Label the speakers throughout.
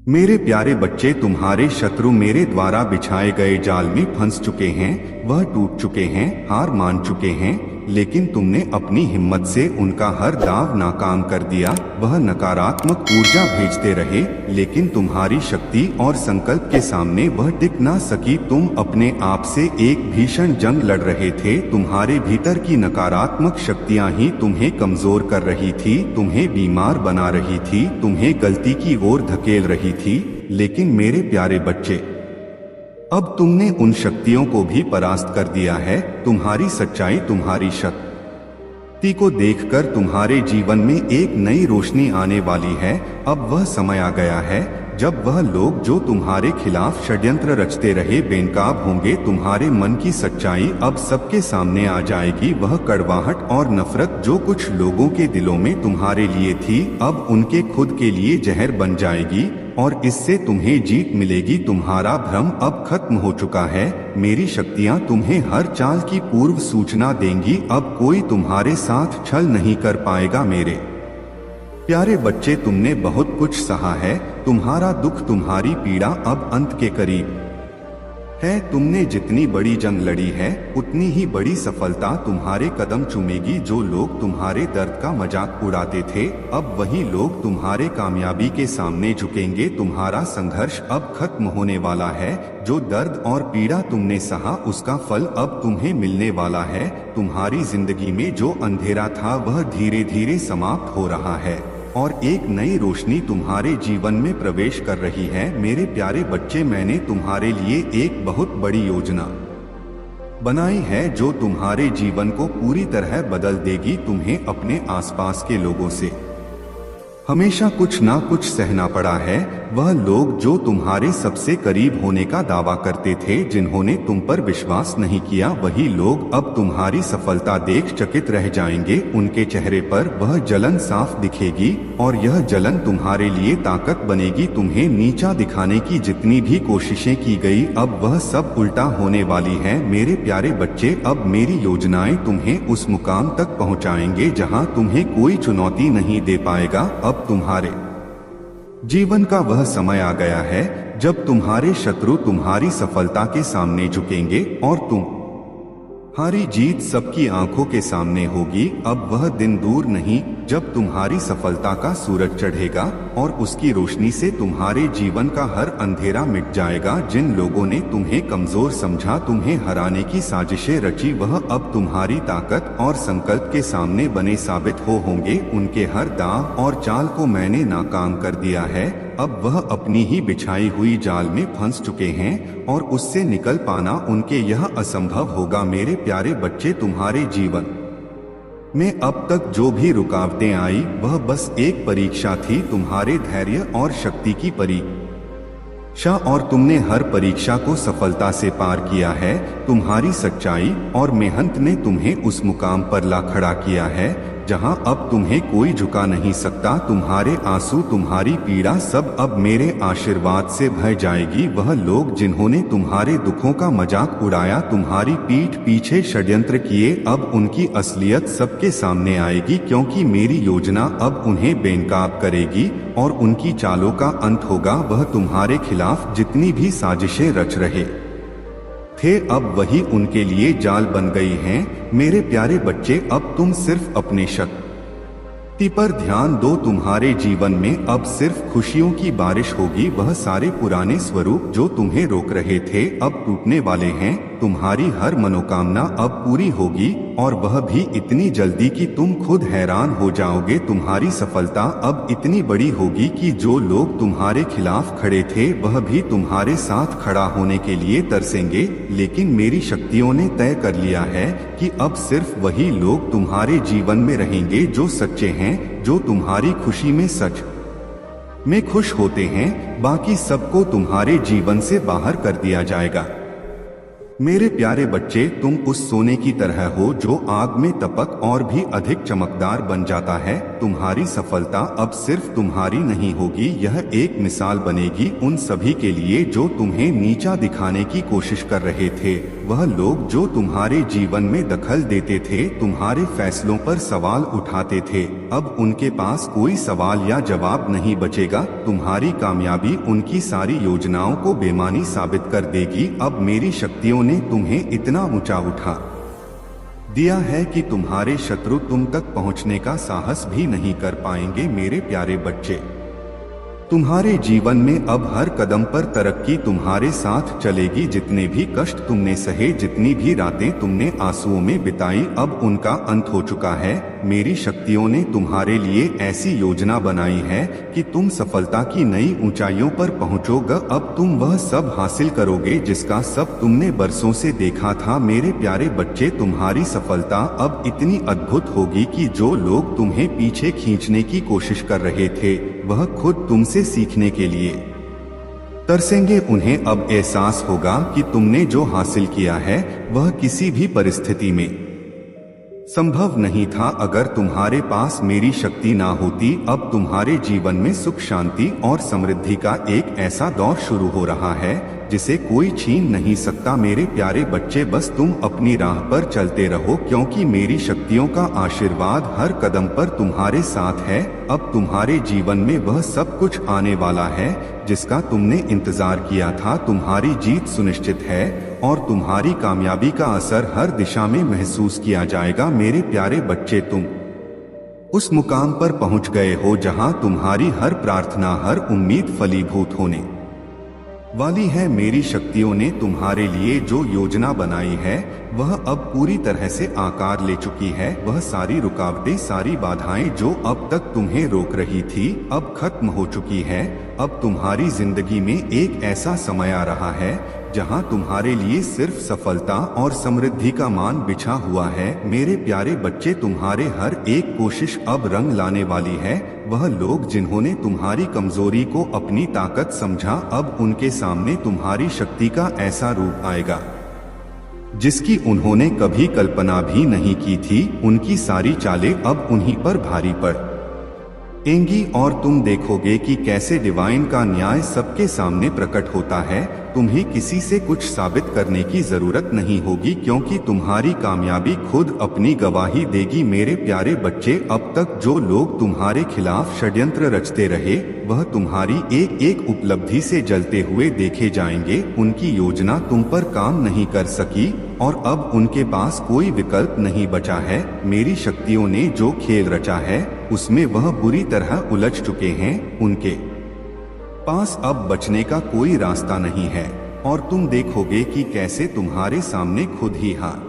Speaker 1: मेरे प्यारे बच्चे, तुम्हारे शत्रु मेरे द्वारा बिछाए गए जाल में फंस चुके हैं, वह टूट चुके हैं, हार मान चुके हैं, लेकिन तुमने अपनी हिम्मत से उनका हर दांव नाकाम कर दिया। वह नकारात्मक ऊर्जा भेजते रहे, लेकिन तुम्हारी शक्ति और संकल्प के सामने वह टिक ना सकी। तुम अपने आप से एक भीषण जंग लड़ रहे थे। तुम्हारे भीतर की नकारात्मक शक्तियां ही तुम्हें कमजोर कर रही थी, तुम्हें बीमार बना रही थी, तुम्हें गलती की ओर धकेल रही थी। लेकिन मेरे प्यारे बच्चे, अब तुमने उन शक्तियों को भी परास्त कर दिया है। तुम्हारी सच्चाई, तुम्हारी शक्ति को देखकर तुम्हारे जीवन में एक नई रोशनी आने वाली है। अब वह समय आ गया है जब वह लोग जो तुम्हारे खिलाफ षड्यंत्र रचते रहे बेनकाब होंगे। तुम्हारे मन की सच्चाई अब सबके सामने आ जाएगी। वह कड़वाहट और नफरत जो कुछ लोगों के दिलों में तुम्हारे लिए थी, अब उनके खुद के लिए जहर बन जाएगी और इससे तुम्हें जीत मिलेगी। तुम्हारा भ्रम अब खत्म हो चुका है। मेरी शक्तियां तुम्हें हर चाल की पूर्व सूचना देंगी। अब कोई तुम्हारे साथ छल नहीं कर पाएगा। मेरे प्यारे बच्चे, तुमने बहुत कुछ सहा है। तुम्हारा दुख, तुम्हारी पीड़ा अब अंत के करीब है। तुमने जितनी बड़ी जंग लड़ी है, उतनी ही बड़ी सफलता तुम्हारे कदम चूमेगी। जो लोग तुम्हारे दर्द का मजाक उड़ाते थे, अब वही लोग तुम्हारे कामयाबी के सामने झुकेंगे। तुम्हारा संघर्ष अब खत्म होने वाला है। जो दर्द और पीड़ा तुमने सहा, उसका फल अब तुम्हें मिलने वाला है। तुम्हारी जिंदगी में जो अंधेरा था, वह धीरे धीरे समाप्त हो रहा है और एक नई रोशनी तुम्हारे जीवन में प्रवेश कर रही है। मेरे प्यारे बच्चे, मैंने तुम्हारे लिए एक बहुत बड़ी योजना बनाई है जो तुम्हारे जीवन को पूरी तरह बदल देगी। तुम्हें अपने आसपास के लोगों से हमेशा कुछ ना कुछ सहना पड़ा है। वह लोग जो तुम्हारे सबसे करीब होने का दावा करते थे, जिन्होंने तुम पर विश्वास नहीं किया, वही लोग अब तुम्हारी सफलता देख चकित रह जाएंगे। उनके चेहरे पर वह जलन साफ दिखेगी और यह जलन तुम्हारे लिए ताकत बनेगी। तुम्हें नीचा दिखाने की जितनी भी कोशिशें की गई, अब वह सब उल्टा होने वाली है। मेरे प्यारे बच्चे, अब मेरी योजनाएं तुम्हें उस मुकाम तक पहुंचाएंगे जहां तुम्हें कोई चुनौती नहीं दे पाएगा। अब तुम्हारे जीवन का वह समय आ गया है जब तुम्हारे शत्रु तुम्हारी सफलता के सामने झुकेंगे और तुम्हारी जीत सबकी आंखों के सामने होगी। अब वह दिन दूर नहीं जब तुम्हारी सफलता का सूरज चढ़ेगा और उसकी रोशनी से तुम्हारे जीवन का हर अंधेरा मिट जाएगा। जिन लोगों ने तुम्हें कमजोर समझा, तुम्हें हराने की साजिशें रची, वह अब तुम्हारी ताकत और संकल्प के सामने बने साबित होंगे। उनके हर दांव और चाल को मैंने नाकाम कर दिया है। अब वह अपनी ही बिछाई हुई जाल में फंस चुके हैं और उससे निकल पाना उनके यह असंभव होगा। मेरे प्यारे बच्चे, तुम्हारे जीवन में अब तक जो भी रुकावटें आई, वह बस एक परीक्षा थी, तुम्हारे धैर्य और शक्ति की परीक्षा, और तुमने हर परीक्षा को सफलता से पार किया है। तुम्हारी सच्चाई और मेहनत ने तुम्हें उस मुकाम पर ला खड़ा किया है जहां अब तुम्हें कोई झुका नहीं सकता। तुम्हारे आंसू, तुम्हारी पीड़ा सब अब मेरे आशीर्वाद से बह जाएगी। वह लोग जिन्होंने तुम्हारे दुखों का मजाक उड़ाया, तुम्हारी पीठ पीछे षड्यंत्र किए, अब उनकी असलियत सबके सामने आएगी, क्योंकि मेरी योजना अब उन्हें बेनकाब करेगी और उनकी चालों का अंत होगा। वह तुम्हारे खिलाफ जितनी भी साजिशें रच रहे थे, अब वही उनके लिए जाल बन गई हैं। मेरे प्यारे बच्चे, अब तुम सिर्फ अपने शक्ति पर ध्यान दो। तुम्हारे जीवन में अब सिर्फ खुशियों की बारिश होगी। वह सारे पुराने स्वरूप जो तुम्हें रोक रहे थे, अब टूटने वाले हैं। तुम्हारी हर मनोकामना अब पूरी होगी और वह भी इतनी जल्दी कि तुम खुद हैरान हो जाओगे। तुम्हारी सफलता अब इतनी बड़ी होगी कि जो लोग तुम्हारे खिलाफ खड़े थे, वह भी तुम्हारे साथ खड़ा होने के लिए तरसेंगे। लेकिन मेरी शक्तियों ने तय कर लिया है कि अब सिर्फ वही लोग तुम्हारे जीवन में रहेंगे जो सच्चे हैं, जो तुम्हारी खुशी में सच में खुश होते हैं। बाकी सबको तुम्हारे जीवन से बाहर कर दिया जाएगा। मेरे प्यारे बच्चे, तुम उस सोने की तरह हो जो आग में तपक और भी अधिक चमकदार बन जाता है। तुम्हारी सफलता अब सिर्फ तुम्हारी नहीं होगी, यह एक मिसाल बनेगी उन सभी के लिए जो तुम्हें नीचा दिखाने की कोशिश कर रहे थे। वह लोग जो तुम्हारे जीवन में दखल देते थे, तुम्हारे फैसलों पर सवाल उठाते थे, अब उनके पास कोई सवाल या जवाब नहीं बचेगा। तुम्हारी कामयाबी उनकी सारी योजनाओं को बेमानी साबित कर देगी। अब मेरी शक्तियों ने तुम्हें इतना ऊंचा उठा दिया है कि तुम्हारे शत्रु तुम तक पहुंचने का साहस भी नहीं कर पाएंगे। मेरे प्यारे बच्चे, तुम्हारे जीवन में अब हर कदम पर तरक्की तुम्हारे साथ चलेगी। जितने भी कष्ट तुमने सहे, जितनी भी रातें तुमने आंसुओं में बिताई, अब उनका अंत हो चुका है। मेरी शक्तियों ने तुम्हारे लिए ऐसी योजना बनाई है कि तुम सफलता की नई ऊंचाइयों पर पहुंचोगे। अब तुम वह सब हासिल करोगे जिसका सब तुमने बरसों से देखा था। मेरे प्यारे बच्चे, तुम्हारी सफलता अब इतनी अद्भुत होगी कि जो लोग तुम्हें पीछे खींचने की कोशिश कर रहे थे, वह खुद तुमसे सीखने के लिए तरसेंगे। उन्हें अब एहसास होगा कि तुमने जो हासिल किया है वह किसी भी परिस्थिति में संभव नहीं था अगर तुम्हारे पास मेरी शक्ति ना होती। अब तुम्हारे जीवन में सुख, शांति और समृद्धि का एक ऐसा दौर शुरू हो रहा है जिसे कोई छीन नहीं सकता। मेरे प्यारे बच्चे, बस तुम अपनी राह पर चलते रहो, क्योंकि मेरी शक्तियों का आशीर्वाद हर कदम पर तुम्हारे साथ है। अब तुम्हारे जीवन में वह सब कुछ आने वाला है जिसका तुमने इंतजार किया था। तुम्हारी जीत सुनिश्चित है और तुम्हारी कामयाबी का असर हर दिशा में महसूस किया जाएगा। मेरे प्यारे बच्चे, तुम उस मुकाम पर पहुंच गए हो जहां तुम्हारी हर प्रार्थना, हर उम्मीद फलीभूत होने वाली है। मेरी शक्तियों ने तुम्हारे लिए जो योजना बनाई है वह अब पूरी तरह से आकार ले चुकी है। वह सारी रुकावटें, सारी बाधाएं जो अब तक तुम्हें रोक रही थी, अब खत्म हो चुकी है। अब तुम्हारी जिंदगी में एक ऐसा समय आ रहा है जहां तुम्हारे लिए सिर्फ सफलता और समृद्धि का मान बिछा हुआ है। मेरे प्यारे बच्चे, तुम्हारे हर एक कोशिश अब रंग लाने वाली है। वह लोग जिन्होंने तुम्हारी कमजोरी को अपनी ताकत समझा, अब उनके सामने तुम्हारी शक्ति का ऐसा रूप आएगा जिसकी उन्होंने कभी कल्पना भी नहीं की थी। उनकी सारी चालें अब उन्हीं पर भारी पड़ेंगी और तुम देखोगे कि कैसे डिवाइन का न्याय सबके सामने प्रकट होता है। तुम्हें किसी से कुछ साबित करने की जरूरत नहीं होगी, क्योंकि तुम्हारी कामयाबी खुद अपनी गवाही देगी। मेरे प्यारे बच्चे, अब तक जो लोग तुम्हारे खिलाफ षड्यंत्र रचते रहे, वह तुम्हारी एक एक उपलब्धि से जलते हुए देखे जाएंगे। उनकी योजना तुम पर काम नहीं कर सकी और अब उनके पास कोई विकल्प नहीं बचा है। मेरी शक्तियों ने जो खेल रचा है उसमें वह बुरी तरह उलझ चुके हैं। उनके पास अब बचने का कोई रास्ता नहीं है और तुम देखोगे कि कैसे तुम्हारे सामने खुद ही हार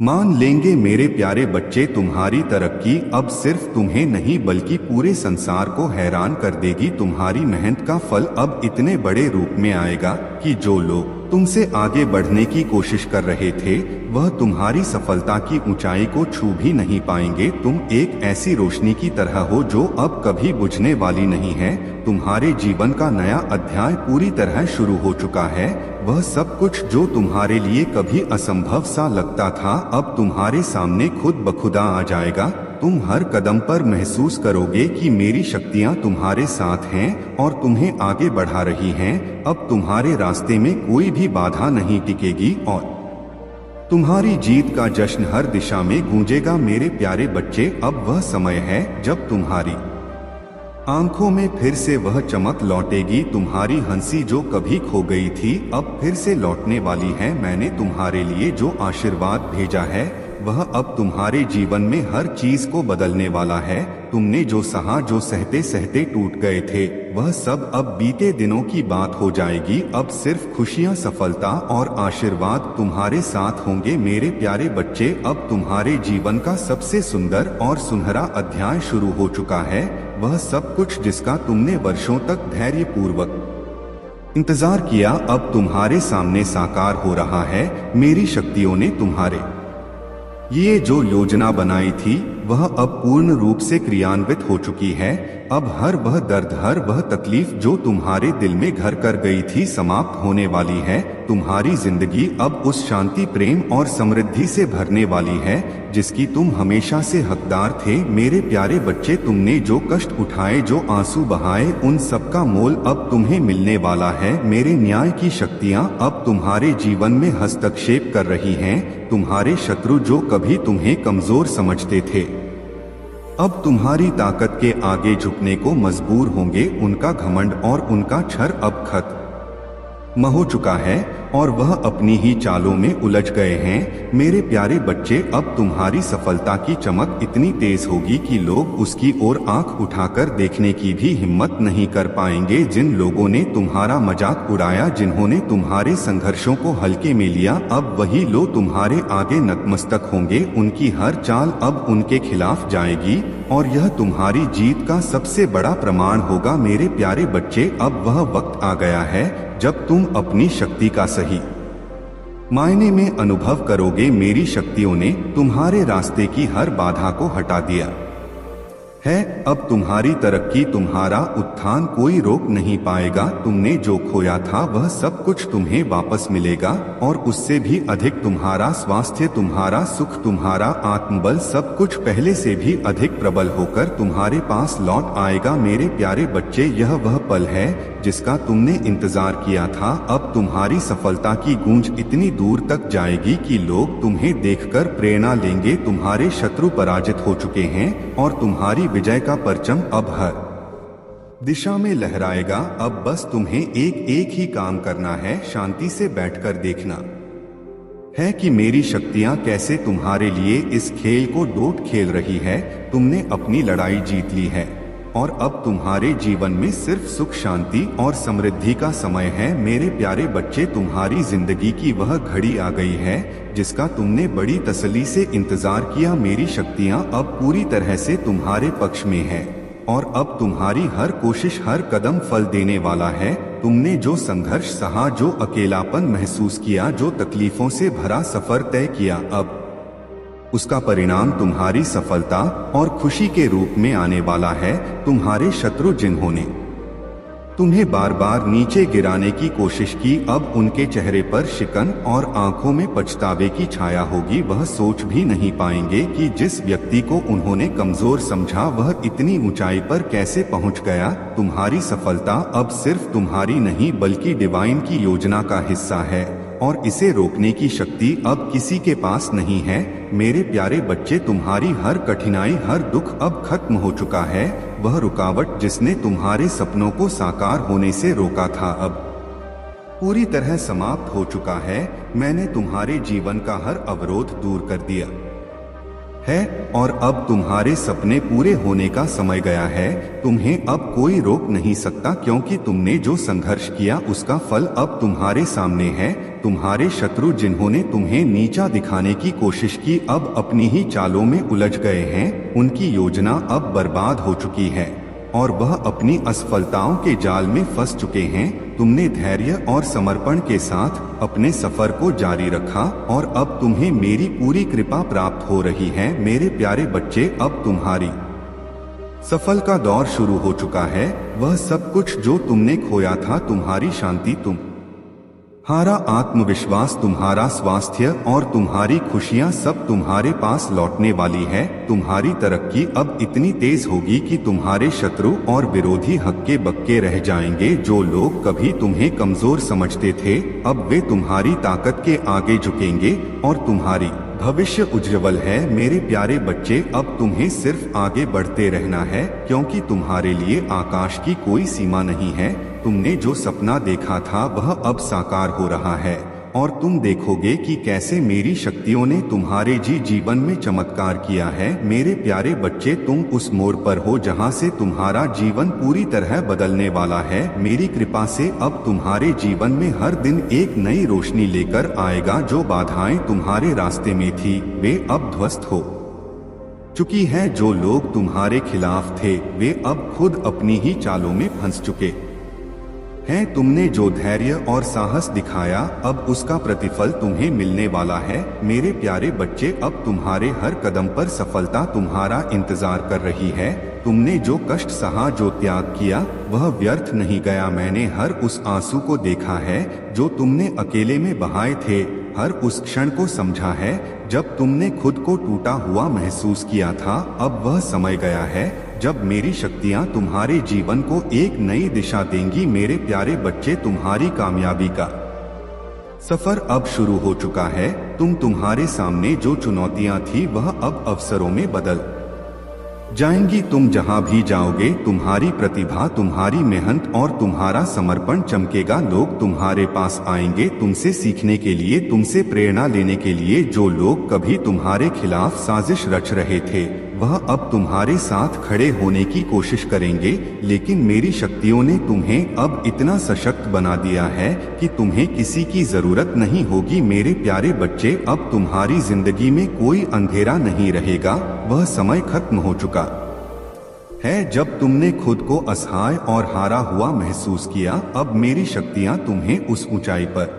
Speaker 1: मान लेंगे। मेरे प्यारे बच्चे, तुम्हारी तरक्की अब सिर्फ तुम्हें नहीं बल्कि पूरे संसार को हैरान कर देगी। तुम्हारी मेहनत का फल अब इतने बड़े रूप में आएगा कि जो लोग तुमसे आगे बढ़ने की कोशिश कर रहे थे, वह तुम्हारी सफलता की ऊंचाई को छू भी नहीं पाएंगे। तुम एक ऐसी रोशनी की तरह हो जो अब कभी बुझने वाली नहीं है। तुम्हारे जीवन का नया अध्याय पूरी तरह शुरू हो चुका है। वह सब कुछ जो तुम्हारे लिए कभी असंभव सा लगता था, अब तुम्हारे सामने खुद बखुदा आ जाएगा। तुम हर कदम पर महसूस करोगे कि मेरी शक्तियां तुम्हारे साथ हैं और तुम्हें आगे बढ़ा रही हैं। अब तुम्हारे रास्ते में कोई भी बाधा नहीं टिकेगी और तुम्हारी जीत का जश्न हर दिशा में गूंजेगा। मेरे प्यारे बच्चे, अब वह समय है जब तुम्हारी आंखों में फिर से वह चमक लौटेगी। तुम्हारी हंसी जो कभी खो गई थी, अब फिर से लौटने वाली है। मैंने तुम्हारे लिए जो आशीर्वाद भेजा है वह अब तुम्हारे जीवन में हर चीज को बदलने वाला है। तुमने जो सहा, जो सहते सहते टूट गए थे, वह सब अब बीते दिनों की बात हो जाएगी। अब सिर्फ खुशियां, सफलता और आशीर्वाद तुम्हारे साथ होंगे। मेरे प्यारे बच्चे, अब तुम्हारे जीवन का सबसे सुंदर और सुनहरा अध्याय शुरू हो चुका है। वह सब कुछ जिसका तुमने वर्षों तक धैर्यपूर्वक इंतजार किया, अब तुम्हारे सामने साकार हो रहा है। मेरी शक्तियों ने तुम्हारे ये जो योजना बनाई थी वह अब पूर्ण रूप से क्रियान्वित हो चुकी है। अब हर वह दर्द, हर वह तकलीफ जो तुम्हारे दिल में घर कर गई थी समाप्त होने वाली है। तुम्हारी जिंदगी अब उस शांति, प्रेम और समृद्धि से भरने वाली है जिसकी तुम हमेशा से हकदार थे। मेरे प्यारे बच्चे, तुमने जो कष्ट उठाए, जो आंसू बहाए, उन सब का मोल अब तुम्हें मिलने वाला है। मेरे न्याय की शक्तियाँ अब तुम्हारे जीवन में हस्तक्षेप कर रही हैं। तुम्हारे शत्रु जो कभी तुम्हें कमजोर समझते थे, अब तुम्हारी ताकत के आगे झुकने को मजबूर होंगे। उनका घमंड और उनका छर अब खत्म हो चुका है और वह अपनी ही चालों में उलझ गए हैं। मेरे प्यारे बच्चे, अब तुम्हारी सफलता की चमक इतनी तेज होगी कि लोग उसकी ओर आंख उठाकर देखने की भी हिम्मत नहीं कर पाएंगे। जिन लोगों ने तुम्हारा मजाक उड़ाया, जिन्होंने तुम्हारे संघर्षों को हल्के में लिया, अब वही लोग तुम्हारे आगे नतमस्तक होंगे। उनकी हर चाल अब उनके खिलाफ जाएगी और यह तुम्हारी जीत का सबसे बड़ा प्रमाण होगा। मेरे प्यारे बच्चे, अब वह वक्त आ गया है जब तुम अपनी शक्ति का सही मायने में अनुभव करोगे। मेरी शक्तियों ने तुम्हारे रास्ते की हर बाधा को हटा दिया है। अब तुम्हारी तरक्की, तुम्हारा उत्थान कोई रोक नहीं पाएगा। तुमने जो खोया था वह सब कुछ तुम्हें वापस मिलेगा और उससे भी अधिक। तुम्हारा स्वास्थ्य, तुम्हारा सुख, तुम्हारा आत्मबल, सब कुछ पहले से भी अधिक प्रबल होकर तुम्हारे पास लौट आएगा। मेरे प्यारे बच्चे, यह वह पल है जिसका तुमने इंतजार किया था। अब तुम्हारी सफलता की गूंज इतनी दूर तक जाएगी कि लोग तुम्हें देखकर प्रेरणा लेंगे। तुम्हारे शत्रु पराजित हो चुके हैं और तुम्हारी विजय का परचम अब हर दिशा में लहराएगा। अब बस तुम्हें एक ही काम करना है, शांति से बैठकर देखना है कि मेरी शक्तियां कैसे तुम्हारे लिए इस खेल को डोट खेल रही है। तुमने अपनी लड़ाई जीत ली है और अब तुम्हारे जीवन में सिर्फ सुख, शांति और समृद्धि का समय है। मेरे प्यारे बच्चे, तुम्हारी जिंदगी की वह घड़ी आ गई है जिसका तुमने बड़ी तसल्ली से इंतजार किया। मेरी शक्तियां अब पूरी तरह से तुम्हारे पक्ष में है और अब तुम्हारी हर कोशिश, हर कदम फल देने वाला है। तुमने जो संघर्ष सहा, जो अकेलापन महसूस किया, जो तकलीफों से भरा सफर तय किया, अब उसका परिणाम तुम्हारी सफलता और खुशी के रूप में आने वाला है। तुम्हारे शत्रु जिन्होंने तुम्हें बार बार नीचे गिराने की कोशिश की, अब उनके चेहरे पर शिकन और आंखों में पछतावे की छाया होगी। वह सोच भी नहीं पाएंगे कि जिस व्यक्ति को उन्होंने कमजोर समझा वह इतनी ऊंचाई पर कैसे पहुंच गया। तुम्हारी सफलता अब सिर्फ तुम्हारी नहीं बल्कि डिवाइन की योजना का हिस्सा है और इसे रोकने की शक्ति अब किसी के पास नहीं है। मेरे प्यारे बच्चे, तुम्हारी हर कठिनाई, हर दुख अब खत्म हो चुका है। वह रुकावट जिसने तुम्हारे सपनों को साकार होने से रोका था, अब पूरी तरह समाप्त हो चुका है। मैंने तुम्हारे जीवन का हर अवरोध दूर कर दिया है और अब तुम्हारे सपने पूरे होने का समय गया है। तुम्हें अब कोई रोक नहीं सकता क्योंकि तुमने जो संघर्ष किया उसका फल अब तुम्हारे सामने है। तुम्हारे शत्रु जिन्होंने तुम्हें नीचा दिखाने की कोशिश की, अब अपनी ही चालों में उलझ गए हैं। उनकी योजना अब बर्बाद हो चुकी है और वह अपनी असफलताओं के जाल में फंस चुके हैं। तुमने धैर्य और समर्पण के साथ अपने सफर को जारी रखा और अब तुम्हें मेरी पूरी कृपा प्राप्त हो रही है। मेरे प्यारे बच्चे, अब तुम्हारी सफल का दौर शुरू हो चुका है। वह सब कुछ जो तुमने खोया था, तुम्हारी शांति, तुम्हारा आत्मविश्वास, तुम्हारा स्वास्थ्य और तुम्हारी खुशियां सब तुम्हारे पास लौटने वाली है। तुम्हारी तरक्की अब इतनी तेज होगी कि तुम्हारे शत्रु और विरोधी हक्के बक्के रह जाएंगे। जो लोग कभी तुम्हें कमजोर समझते थे, अब वे तुम्हारी ताकत के आगे झुकेंगे और तुम्हारी भविष्य उज्जवल है। मेरे प्यारे बच्चे, अब तुम्हें सिर्फ आगे बढ़ते रहना है क्योंकि तुम्हारे लिए आकाश की कोई सीमा नहीं है। तुमने जो सपना देखा था वह अब साकार हो रहा है और तुम देखोगे कि कैसे मेरी शक्तियों ने तुम्हारे जीवन में चमत्कार किया है। मेरे प्यारे बच्चे, तुम उस मोड़ पर हो जहां से तुम्हारा जीवन पूरी तरह बदलने वाला है। मेरी कृपा से अब तुम्हारे जीवन में हर दिन एक नई रोशनी लेकर आएगा। जो बाधाएं तुम्हारे रास्ते में थी वे अब ध्वस्त हो चुकी है। जो लोग तुम्हारे खिलाफ थे वे अब खुद अपनी ही चालों में फंस चुके हैं। तुमने जो धैर्य और साहस दिखाया, अब उसका प्रतिफल तुम्हें मिलने वाला है। मेरे प्यारे बच्चे, अब तुम्हारे हर कदम पर सफलता तुम्हारा इंतजार कर रही है। तुमने जो कष्ट सहा, जो त्याग किया, वह व्यर्थ नहीं गया। मैंने हर उस आंसू को देखा है जो तुमने अकेले में बहाए थे, हर उस क्षण को समझा है जब तुमने खुद को टूटा हुआ महसूस किया था। अब वह समय गया है जब मेरी शक्तियाँ तुम्हारे जीवन को एक नई दिशा देंगी। मेरे प्यारे बच्चे, तुम्हारी कामयाबी का सफर अब शुरू हो चुका है। तुम्हारे सामने जो चुनौतियां थी वह अब अवसरों में बदल जाएंगी। तुम जहां भी जाओगे तुम्हारी प्रतिभा, तुम्हारी मेहनत और तुम्हारा समर्पण चमकेगा। लोग तुम्हारे पास आएंगे तुमसे सीखने के लिए, तुमसे प्रेरणा लेने के लिए। जो लोग कभी तुम्हारे खिलाफ साजिश रच रहे थे वह अब तुम्हारे साथ खड़े होने की कोशिश करेंगे। लेकिन मेरी शक्तियों ने तुम्हें अब इतना सशक्त बना दिया है कि तुम्हें किसी की जरूरत नहीं होगी। मेरे प्यारे बच्चे, अब तुम्हारी जिंदगी में कोई अंधेरा नहीं रहेगा। वह समय खत्म हो चुका है जब तुमने खुद को असहाय और हारा हुआ महसूस किया। अब मेरी शक्तियां तुम्हें उस ऊंचाई पर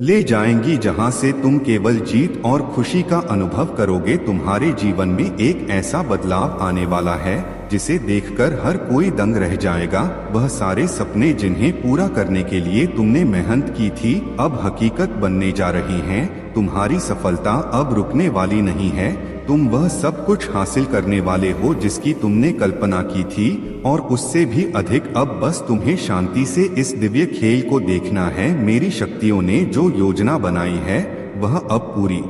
Speaker 1: ले जाएंगी जहां से तुम केवल जीत और खुशी का अनुभव करोगे। तुम्हारे जीवन में एक ऐसा बदलाव आने वाला है जिसे देखकर हर कोई दंग रह जाएगा। वह सारे सपने जिन्हें पूरा करने के लिए तुमने मेहनत की थी अब हकीकत बनने जा रही हैं। तुम्हारी सफलता अब रुकने वाली नहीं है। तुम वह सब कुछ हासिल करने वाले हो जिसकी तुमने कल्पना की थी, और उससे भी अधिक। अब बस तुम्हें शांति से इस दिव्य खेल को देखना है। मेरी शक्तियों ने जो योजना बनाई है वह अब पूरी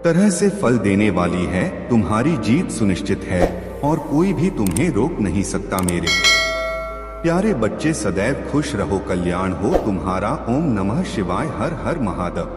Speaker 1: तरह से फल देने वाली है। तुम्हारी जीत सुनिश्चित है और कोई भी तुम्हें रोक नहीं सकता। मेरे प्यारे बच्चे, सदैव खुश रहो, कल्याण हो तुम्हारा। ओम नमः शिवाय। हर हर महादेव।